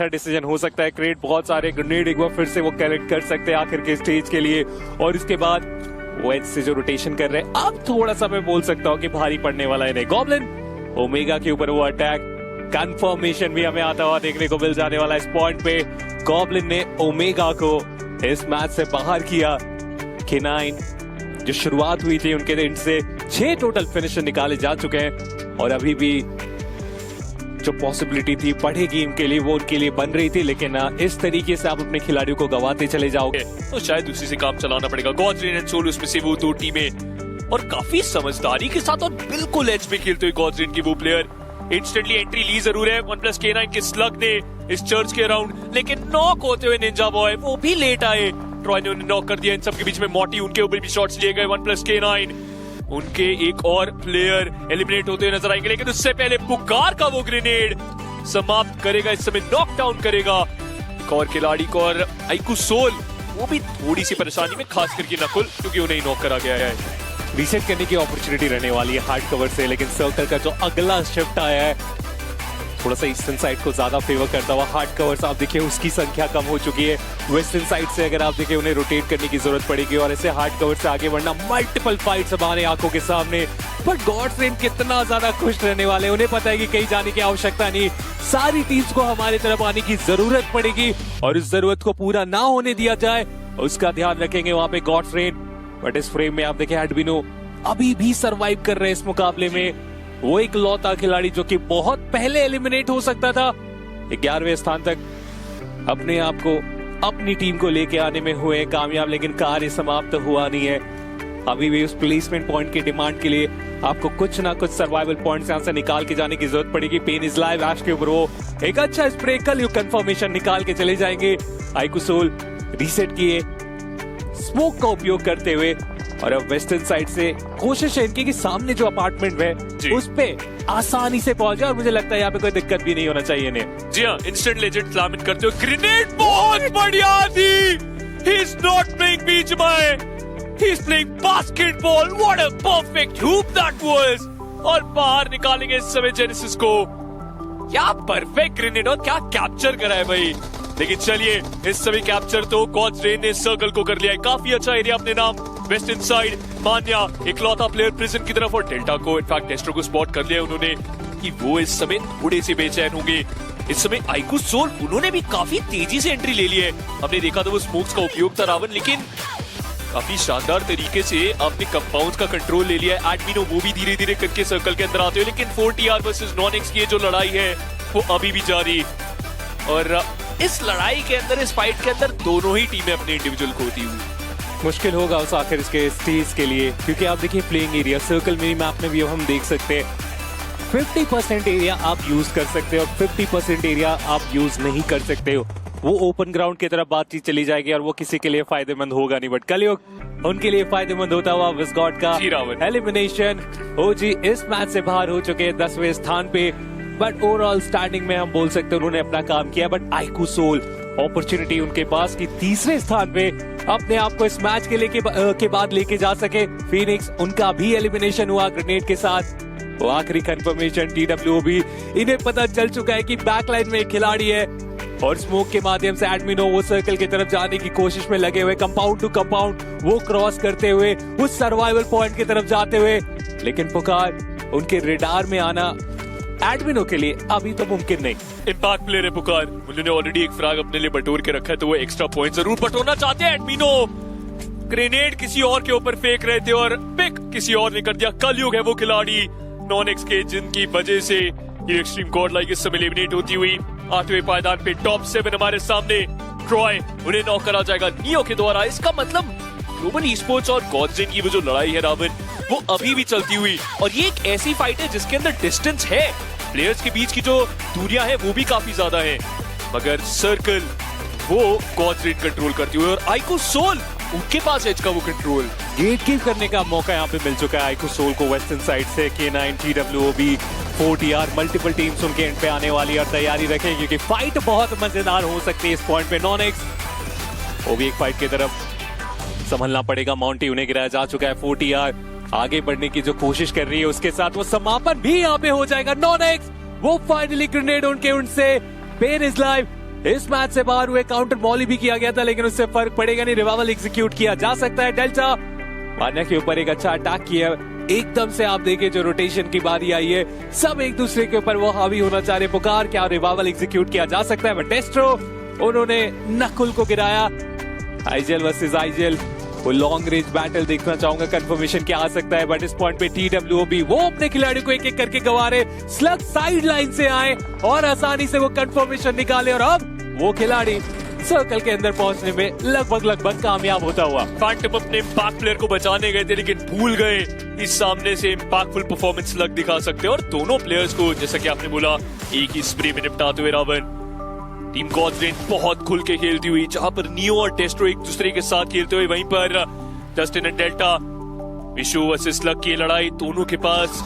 Decision हो सकता है। क्रेट बहुत सारे ग्रेनेड एक बार फिर से वो कलेक्ट कर सकते हैं आखिर के स्टेज के लिए, और इसके बाद वो एज से जो रोटेशन कर रहे हैं, अब थोड़ा सा मैं बोल सकता हूँ कि भारी पड़ने वाला है। नहीं, गॉब्लिन ओमेगा के ऊपर वो अटैक कंफर्मेशन भी हमें आता हुआ देखने को मिल जाने वाला है। इस पॉइंट पे गॉब्लिन ने ओमेगा को इस मैच से बाहर किया। K9 जो शुरुआत हुई थी उनके एंड से 6 टोटल फिनिशर निकाले जा चुके हैं, और अभी भी जो पॉसिबिलिटी थी बड़े गेम के लिए वो उनके लिए बन रही थी, लेकिन इस तरीके से आप अपने खिलाड़ियों को गवाते चले जाओगे तो शायद उसी से काम चलाना पड़ेगा। गॉड्रेन एंड सोल उसमें से वो दो टीमें, और काफी समझदारी के साथ और बिल्कुल एज पे खेलते हुए गॉड्रेन की वो प्लेयर इंस्टेंटली एंट्री ली जरूर है। 1+ K9 के स्लग ने इस चर्च के अराउंड, लेकिन नॉक होते हुए निंजा बॉय वो भी लेट आए। ट्रॉय ने उन्हें नॉक कर दिया। इन सबके बीच में मोटी, उनके ऊपर भी शॉट्स लिए गए। 1+ K9 उनके एक और प्लेयर एलिमिनेट होते हुए नजर आएंगे, लेकिन उससे पहले पुकार का वो ग्रेनेड समाप्त करेगा, इस समय नॉकडाउन करेगा एक और खिलाड़ी को। और आइकू सोल वो भी थोड़ी सी परेशानी में, खास करके नकुल, क्योंकि उन्हें नॉक करा गया है। रीसेट करने की अपॉर्चुनिटी रहने वाली है हार्ड कवर से, लेकिन सर्कल का जो अगला शिफ्ट आया है थोड़ा सा ईस्टर्न साइड को ज्यादा फेवर करता हुआ। हार्ड कवर्स आप देखिए उसकी संख्या कम हो चुकी है। वेस्टर्न साइड से अगर आप देखिए उन्हें रोटेट करने की जरूरत पड़ेगी, और ऐसे हार्ड कवर से आगे बढ़ना, मल्टीपल फाइट्स हमारे आंखों के सामने। बट गॉड्रेन कितना ज्यादा खुश रहने वाले, उन्हें पता है कि कहीं जाने की आवश्यकता नहीं, सारी टीम्स को हमारे तरफ आने की जरूरत पड़ेगी, और इस जरूरत को पूरा ना होने दिया जाए उसका ध्यान रखेंगे वहां पे गॉड्रेन। बट इस फ्रेम में आप देखिए एडमिनो अभी भी सरवाइव कर रहे हैं इस मुकाबले में। वो एक लौता खिलाड़ी जो कि बहुत पहले एलिमिनेट हो सकता था, 11वें स्थान तक अपने आप को, अपनी टीम को लेके आने में हुए कामयाब, लेकिन कार्य समाप्त हुआ नहीं है। अभी भी उस प्लेसमेंट पॉइंट की डिमांड के लिए आपको कुछ ना कुछ सर्वाइवल पॉइंट्स यहां से निकाल के जाने की जरूरत पड़ेगी। पेन इज लाइव ऐश के ऊपर वो एक अच्छा स्प्रे कल कंफर्मेशन निकाल के चले जाएंगे। आइकू सोल रीसेट किए स्मोक का उपयोग करते हुए, और अब वेस्टर्न साइड से कोशिश है इनकी कि सामने जो अपार्टमेंट है उस पे आसानी से पहुंच जाए, और मुझे लगता है यहाँ पे कोई दिक्कत भी नहीं होना चाहिए इन्हें। जी हाँ, इंस्टेंट लेजेंड फ्लामिन करते हुए ग्रेनेड बहुत बढ़िया थी। He is not playing BGMI, he is playing basketball. What a perfect hoop that was, और बाहर निकालेंगे इस समय जेनेसिस को। क्या परफेक्ट ग्रेनेड, और क्या कैप्चर करा है भाई। लेकिन चलिए, इस समय कैप्चर तो गॉड्रेन ने सर्कल को कर लिया है। काफी अच्छा एरिया अपने नाम। वेस्टर्न साइड मान्या इकलौता प्लेयर प्रिजन की तरफ, और डेल्टा को इनफैक्ट डेस्ट्रो को स्पॉट कर लिया उन्होंने कि वो इस समय थोड़े से बेचैन होंगे। इस समय आइकू सोल उन्होंने भी काफी तेजी से एंट्री ले ली है। हमने देखा था वो स्मोक्स का उपयोग था रावण, लेकिन काफी शानदार तरीके से आपने कंपाउंड का कंट्रोल ले लिया है। एडमिनो वो भी धीरे धीरे करके सर्कल के अंदर आते हुए, लेकिन 4TR वर्सेस नॉनेक्स की जो लड़ाई है वो अभी भी जारी, और इस लड़ाई के अंदर, इस फाइट के अंदर दोनों ही टीमें अपने इंडिविजुअल खोती हुई। मुश्किल होगा उस आखिर इसके स्टेज के लिए, क्योंकि आप देखिए playing area circle mini map में भी हम देख सकते हैं 50% एरिया आप यूज कर सकते हो और 50% एरिया आप यूज नहीं कर सकते हो। वो ओपन ग्राउंड की तरफ बातचीत चली जाएगी, और वो किसी के लिए फायदेमंद होगा नहीं। बट कलयुग उनके लिए फायदेमंद होता हुआ विस्गॉट का एलिमिनेशन। ओजी इस मैच से बाहर हो चुके हैं 10वें स्थान पे, बट ओवरऑल स्टार्टिंग में हम बोल सकते हैं उन्होंने अपना काम किया। बट आइकू सोल अपॉर्चुनिटी उनके पास की 3रे स्थान पे अपने आप को इस मैच के बाद लेके जा सके। फीनिक्स उनका भी एलिमिनेशन हुआ ग्रेनेड के साथ। वो आखिरी कंफर्मेशन TWO भी इन्हें पता चल चुका है कि बैकलाइन में एक खिलाड़ी है, और स्मोक के माध्यम से एडमिनो वो सर्कल की तरफ जाने की कोशिश में लगे हुए, कंपाउंड टू कंपाउंड वो क्रॉस करते हुए उस सर्वाइवल पॉइंट की तरफ जाते हुए, लेकिन पुकार उनके रेडार में आना एडमिनो के लिए अभी तो मुमकिन नहीं। इंपैक्ट प्लेयर है पुकार, उन्होंने ऑलरेडी एक फ्रैग अपने लिए बटोर के रखा है, तो वो एक्स्ट्रा पॉइंट जरूर बटोरना चाहते हैं। एडमिनो ग्रेनेड किसी और के ऊपर फेंक रहे थे, और पिक किसी और ने कर दिया। कलयुग है वो खिलाड़ी नॉनेक्स के, जिनकी वजह से ये एक्सट्रीम गॉड लाइक इस समय एलिमिनेट होती हुई। 8वें पायदान पे टॉप 7 हमारे सामने। ट्रॉय उन्हें नॉक करा जाएगा नियो के द्वारा। इसका मतलब ग्लोबल ई-स्पोर्ट्स और गॉड्रेन की वो जो लड़ाई है रावण, वो अभी भी चलती हुई, और ये एक ऐसी फाइट है जिसके अंदर डिस्टेंस है, प्लेयर्स के बीच की जो दूरियां हैं वो भी काफी ज्यादा है, मगर सर्कल वो गॉड्रेन कंट्रोल करती हुई, और आइकू सोल उनके पास एज का वो कंट्रोल। गेट कीप करने का मौका यहाँ पे मिल चुका है आइकू सोल को वेस्टर्न साइड से। K9 TWO 4TR multiple teams उनके एंड पे आने वाली, और तैयारी रखें क्योंकि फाइट बहुत मजेदार हो सकती है इस पॉइंट पे। नॉनेक्स वो भी एक फाइट की तरफ संभलना पड़ेगा। माउंटी उन्हें गिराया जा चुका है। 4TR आगे बढ़ने की जो कोशिश कर रही है, उसके साथ वो समापन भी यहाँ पे हो जाएगा। नॉनेक्स वो फाइनली ग्रेनेड उनके उनसे पेन इज लाइव इस मैच से बाहर हुए, काउंटर मॉली भी किया गया था लेकिन उससे फर्क पड़ेगा नहीं, रिवाइवल एग्जीक्यूट किया जा सकता है। डेल्टा वान्या के ऊपर एक अच्छा अटैक किया, एकदम से आप देखिए जो रोटेशन की बारी आई है, सब एक दूसरे के ऊपर वो हावी होना चाह रहे। पुकार क्या रिवाइवल एग्जीक्यूट किया जा सकता है, बट डेस्ट्रो उन्होंने नकुल को गिराया। आईजेल वर्सेस आईजेल, वो लॉन्ग रेंज बैटल देखना चाहूंगा, कंफर्मेशन क्या आ सकता है, बट इस पॉइंट पे TWOB वो अपने खिलाड़ियों को एक एक करके गवा रहे। स्लग साइड लाइन से आए और आसानी से वो कंफर्मेशन निकाले और अब वो खिलाड़ी सर्कल के अंदर पहुंचने में लगभग कामयाब होता हुआ। फैंटम अपने इम्पैक्ट प्लेयर को बचाने गए थे लेकिन भूल गए इस सामने से इम्पैक्टफुल परफॉर्मेंस लग दिखा सकते हैं। और दोनों प्लेयर्स को जैसा कि आपने बोला एक ही स्प्रे में निपटाते हुए रावण। टीम गॉड्स बहुत खुल के खेलती हुई, जहां पर नियो और टेस्ट्रो एक दूसरे के साथ खेलते हुए, वहीं पर Dustin and delta Vishu versus luck की लड़ाई। दोनों के पास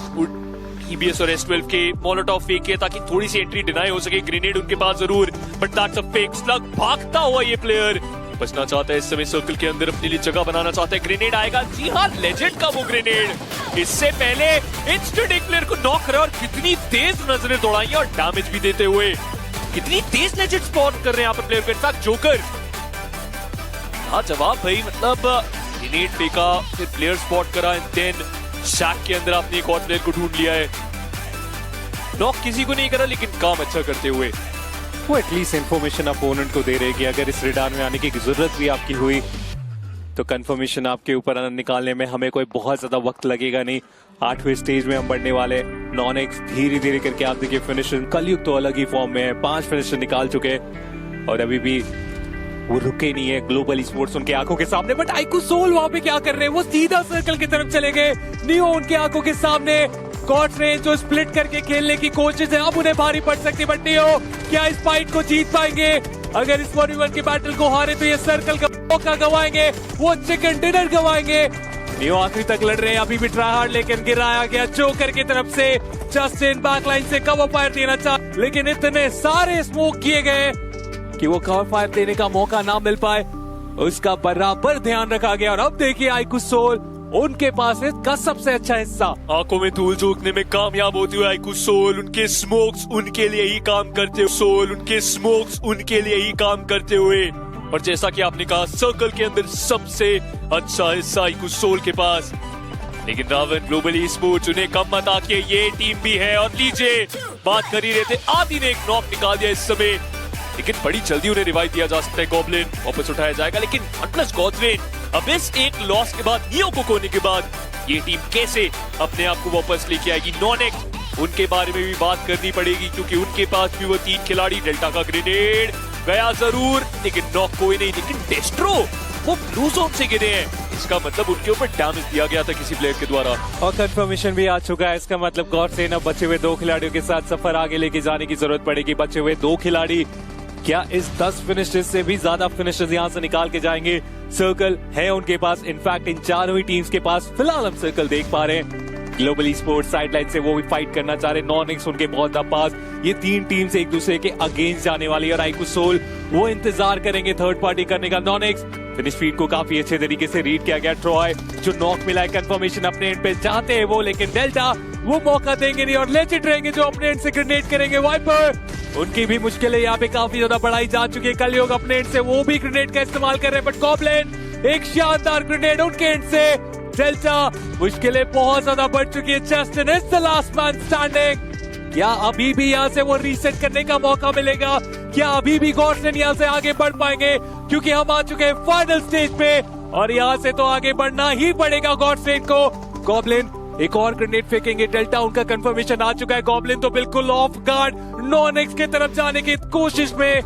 EBS और S12 के मोलोटॉव फेक किया ताकि थोड़ी सी एंट्री डिनाई हो सके। ग्रेनेड उनके पास जरूर, but that's a fake. Slug भागता हुआ ये प्लेयर बचना चाहता है इस समय, सर्कल के अंदर अपने लिए जगह बनाना चाहता है। ग्रेनेड आएगा, जी हाँ, लेजेंड का वो ग्रेनेड। इससे पहले इंस्टेंट एक प्लेयर को नॉक करा और कितनी तेज नजरें दौड़ाई और डैमेज भी देते हुए। कितनी तेज लेजेंड स्पॉट कर रहे हैं यहाँ पर प्लेयर के साथ। जोकर हाँ जवाब भाई, मतलब ग्रेनेड फेंका, फिर प्लेयर स्पॉट करा, एंड देन शैक के अंदर आपने एक और प्लेयर को ढूंढ लिया है। नॉक किसी को नहीं करा लेकिन काम अच्छा करते हुए वो एटलीस्ट इंफॉर्मेशन अपोनेंट को दे रहे कि अगर इस रेडार में आने की जरूरत भी आपकी हुई तो कंफर्मेशन आपके ऊपर निकालने में हमें कोई बहुत ज्यादा वक्त लगेगा नहीं। 8वें स्टेज में हम बढ़ने वाले। नॉनेक्स धीरे धीरे करके आप देखिए फिनिशर, कलयुग तो अलग ही फॉर्म में है, 5 फिनिशर निकाल चुके और अभी भी वो रुके नहीं है। ग्लोबल स्पोर्ट्स उनके आंखों के सामने, बट आइकू सोल वहां पे क्या कर रहे हैं, वो सीधा सर्कल की तरफ चले गए। नियो उनके आंखों के सामने, गॉड्स रेंज जो स्प्लिट करके खेलने की कोशिश है, अब उन्हें भारी पड़ सकती है, बट नियो क्या इस फाइट को जीत पाएंगे? अगर इस 1v1 की बैटल को हारे तो ये सर्कल का मौका गवाएंगे, वो चिकन डिनर गवाएंगे। नियो आखिरी तक लड़ रहे हैं, अभी भी ट्राई हार्ड, लेकिन गिराया गया जोकर की तरफ से। जस्टिन बैकलाइन से कवर फायर देना चाह, लेकिन इतने सारे स्मोक किए गए कि वो कवर फायर देने का मौका ना मिल पाए, उसका बराबर ध्यान रखा गया। और अब देखिए आइकू सोल, उनके पास इसका सबसे अच्छा हिस्सा। आंखों में धूल झोंकने में कामयाब होती हुई आइकू सोल, उनके स्मोक्स उनके लिए ही काम करते हुए, सोल उनके स्मोक्स उनके लिए ही काम करते हुए। और जैसा कि आपने कहा, सर्कल के अंदर सबसे अच्छा हिस्सा आइकू सोल के पास। लेकिन रावण ग्लोबल स्पोर्ट्स उन्हें कम मत आके ये टीम भी है। और लीजिए बात कर ही रहे थे, आदि ने एक नॉक निकाल दिया इस समय, लेकिन बड़ी जल्दी उन्हें रिवाइव दिया जा सकता है। गॉब्लिन वापस उठाया जाएगा, लेकिन प्लस गॉड्सरेन अब इस एक लॉस के बाद, नियो को खोने के बाद ये टीम कैसे अपने आप को वापस लेके आएगी? नॉनेक्स उनके बारे में भी बात करनी पड़ेगी क्योंकि उनके पास भी वो 3 खिलाड़ी। डेल्टा का ग्रेनेड गया जरूर, लेकिन नॉक कोई नहीं। लेकिन डेस्ट्रो वो ब्लू जोन से गिरे हैं, इसका मतलब उनके ऊपर डैमेज दिया गया था किसी प्लेयर के द्वारा। और कंफर्मेशन भी आ चुका है, इसका मतलब गॉड्सरेन अब बचे हुए 2 खिलाड़ियों के साथ सफर आगे लेके जाने की जरूरत पड़ेगी। बचे हुए 2 खिलाड़ी क्या इस 10 फिनिशेस से भी ज्यादा फिनिशेस यहाँ से निकाल के जाएंगे? सर्कल है उनके पास, इनफैक्ट इन चारों ही टीम्स के पास फिलहाल हम सर्कल देख पा रहे हैं। ग्लोबल स्पोर्ट्स साइडलाइन से वो भी फाइट करना चाह रहे, नॉनेक्स उनके बहुत पास। ये 3 टीम्स एक दूसरे के अगेंस्ट जाने वाली है और आइकू सोल वो इंतजार करेंगे थर्ड पार्टी करने का। नॉनेक्स फिनिश फीड को काफी अच्छे तरीके से रीड किया गया। ट्रॉय जो नॉक मिला है, कंफर्मेशन अपने एंड पे चाहते हैं वो, लेकिन डेल्टा वो मौका देंगे नहीं और लेजेंड रहेंगे जो अपने एंड से ग्रेनेड करेंगे। वाइपर उनकी भी मुश्किलें यहाँ पे काफी ज्यादा बढ़ाई जा चुकी है। कलयुग अपने एंड से वो भी ग्रेनेड का इस्तेमाल कर रहे हैं, बट गॉब्लिन एक शानदार ग्रेनेड उनके एंड से। डेल्टा मुश्किलें बहुत ज्यादा बढ़ चुकी है। Justin is the last man standing. क्या अभी भी यहाँ से वो रीसेट करने का मौका मिलेगा? क्या अभी भी गॉड्सरेन यहाँ से आगे बढ़ पाएंगे? क्योंकि हम आ चुके हैं फाइनल स्टेज पे और यहाँ से तो आगे बढ़ना ही पड़ेगा गॉड्सरेन को। गॉब्लिन एक और ग्रेनेड फेंकेंगे। डेल्टा उनका कंफर्मेशन आ चुका है। गॉब्लिन तो बिल्कुल ऑफ गार्ड नॉनेक्स की तरफ जाने की कोशिश में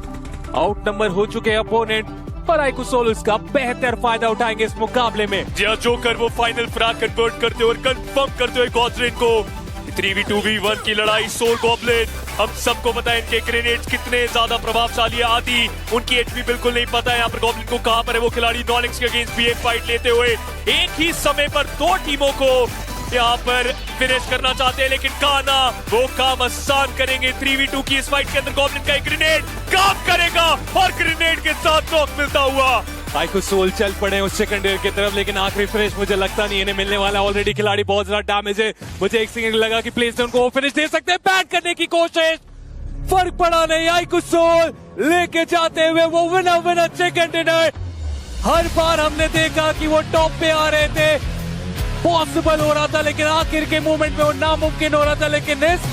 आउट नंबर हो चुके हैं अपोनेंट, पर आइकू सोल इसका बेहतर फायदा उठाएंगे इस मुकाबले में। जोकर वो फाइनल फ्रैग कन्वर्ट करते और कंफर्म करते हुए गॉड्सरेन को 3v2v1 की लड़ाई। सोल गॉब्लिन हम सबको पता है इनके ग्रेनेड्स कितने ज्यादा प्रभावशाली है। आदि उनकी एचपी बिल्कुल नहीं पता है यहाँ पर गॉब्लिन को कहां पर है वो खिलाड़ी। नॉनेक्स के अगेंस्ट भी एक फाइट लेते हुए एक ही समय पर 2 टीमों को यहाँ पर फिनिश करना चाहते हैं, लेकिन काना वो काम आसान करेंगे। 3v2 की इस फाइट के अंदर गॉब्लिन का एक ग्रेनेड काम करेगा और ग्रेनेड के साथ नॉक मिलता हुआ आइकू सोल चल पड़े उस सेकंडरी की तरफ, लेकिन आखिरी फिनिश मुझे लगता नहीं इन्हें मिलने वाला। ऑलरेडी खिलाड़ी बहुत ज्यादा डैमेज है। मुझे एक सेकंड लगा कि प्लेस उनको वो फिनिश दे सकते हैं। बैट करने की कोशिश, फर्क पड़ा नहीं। आइकू सोल लेके जाते हुए वो विनर चिकन डिनर। हर बार हमने देखा कि वो टॉप पे आ रहे थे, पॉसिबल हो रहा था, लेकिन आखिर के मोमेंट में वो नामुमकिन हो रहा था, लेकिन इस